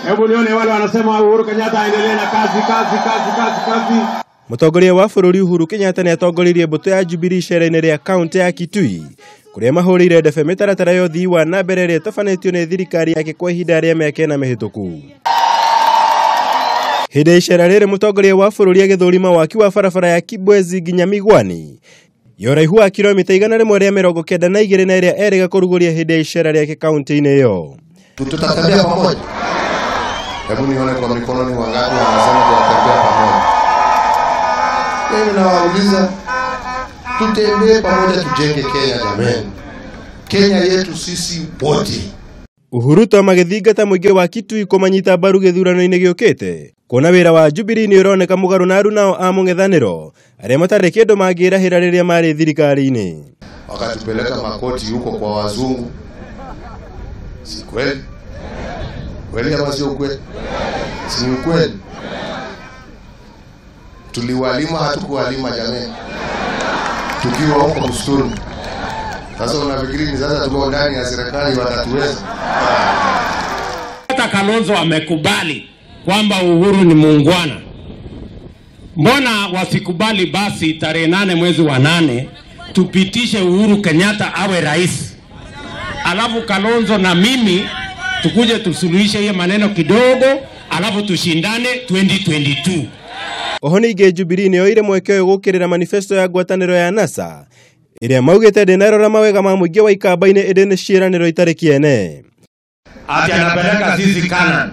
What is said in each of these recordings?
Hebu nione wale wanasema Uhuru Kenyatta aendelee na kazi. Mutongoria wa bũrũri Uhuru Kenyatta nĩ atongoririe mbũtũ ya Jubilee icera-inĩ rĩa kaunti ya Kitui kuria mahũrĩire ndebe mĩtaratara ya ũthii wa na mbere ĩrĩa ĩtabanĩtio nĩ thirikari yake kwa ihinda rĩa mĩaka 4 mĩhĩtũku. Hĩndĩ icera rĩrĩ mutongoria wa bũrũri agĩthũrima waki wa barabara ya Kibwezi nginya Migwani ya ũraihu wa kilomita 192 na ĩrĩa erĩga kũrugũria hĩndĩ ya icera rĩake kaunti-inĩ ĩyo. Tutatembea pamoja. Hebu nione kwa mikono ni wangapi wanasema tutatembea pamoja. Mimi nawauliza tutembee pamoja tujenge Kenya jamani. Kenya yetu sisi wote. Uhuru to magĩthingata mũingĩ wa Kitui kũmanyita mbaru gĩthurano-inĩ gĩũkĩte. Kuona wĩra wa Jubilee nĩ ũroneka mũgarũ na aruna a mũng'ethanĩro arĩa matarĩ kĩndũ mangĩrahĩra rĩrĩa marĩ thirikari-inĩ. Wakatupeleka makoti huko kwa wazungu. Si kweli? Kweli ama sio kweli? Si kweli? Tuliwalima hatukuwalima jamani. Tukiwa huko msituni. Sasa unafikiri ni sasa tuko ndani ya serikali watatuweza? Hata Kalonzo amekubali kwamba Uhuru ni muungwana. Mbona wasikubali basi tarehe 8 mwezi wa 8 tupitishe Uhuru Kenyatta awe rais? Alafu Kalonzo na mimi tukuje tusuluhishe hiyo maneno kidogo, alafu tushindane 2022. Oho ningĩ Jubilee nĩ yoire mweke ũyũ gũkĩrĩra manifesto ya ngwatanĩro ya NASA ĩrĩa maugĩte ndĩnarora mawega ma mũingĩ wa ikamba-inĩ ĩndĩ nĩ ciĩranĩro itarĩ kĩene. Ati anapeleka sisi Canaan.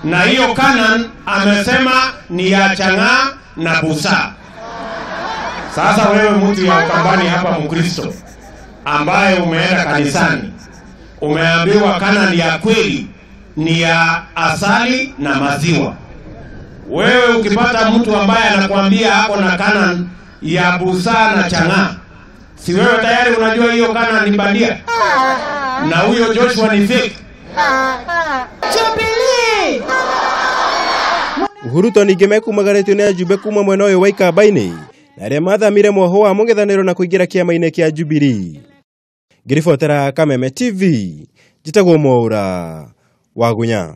Na hiyo Canaan amesema ni ya Chang'aa na Busaa. Sasa wewe mtu ya Ukambani hapa Mkristo ambaye umeenda kanisani, umeambiwa Canaan ya kweli ni ya asali na maziwa. Wewe ukipata mtu ambaye anakuambia hapo na Canaan ya Busaa na Chang'aa, si wewe tayari unajua hiyo Canaan ni bandia? Na huyo Joshua ni fake. Jubilee! Uhuru to ningĩ mekumagaretio nĩ ajumbe kuma mwena ũyũ wa ikamba-inĩ na arĩa mathamire mwoho wa mũng'ethanĩro na kũingĩra kĩama-inĩ kĩa Jubilee. Ngĩribotera Kameme TV, njĩtagwo Mwaura wa Gunya.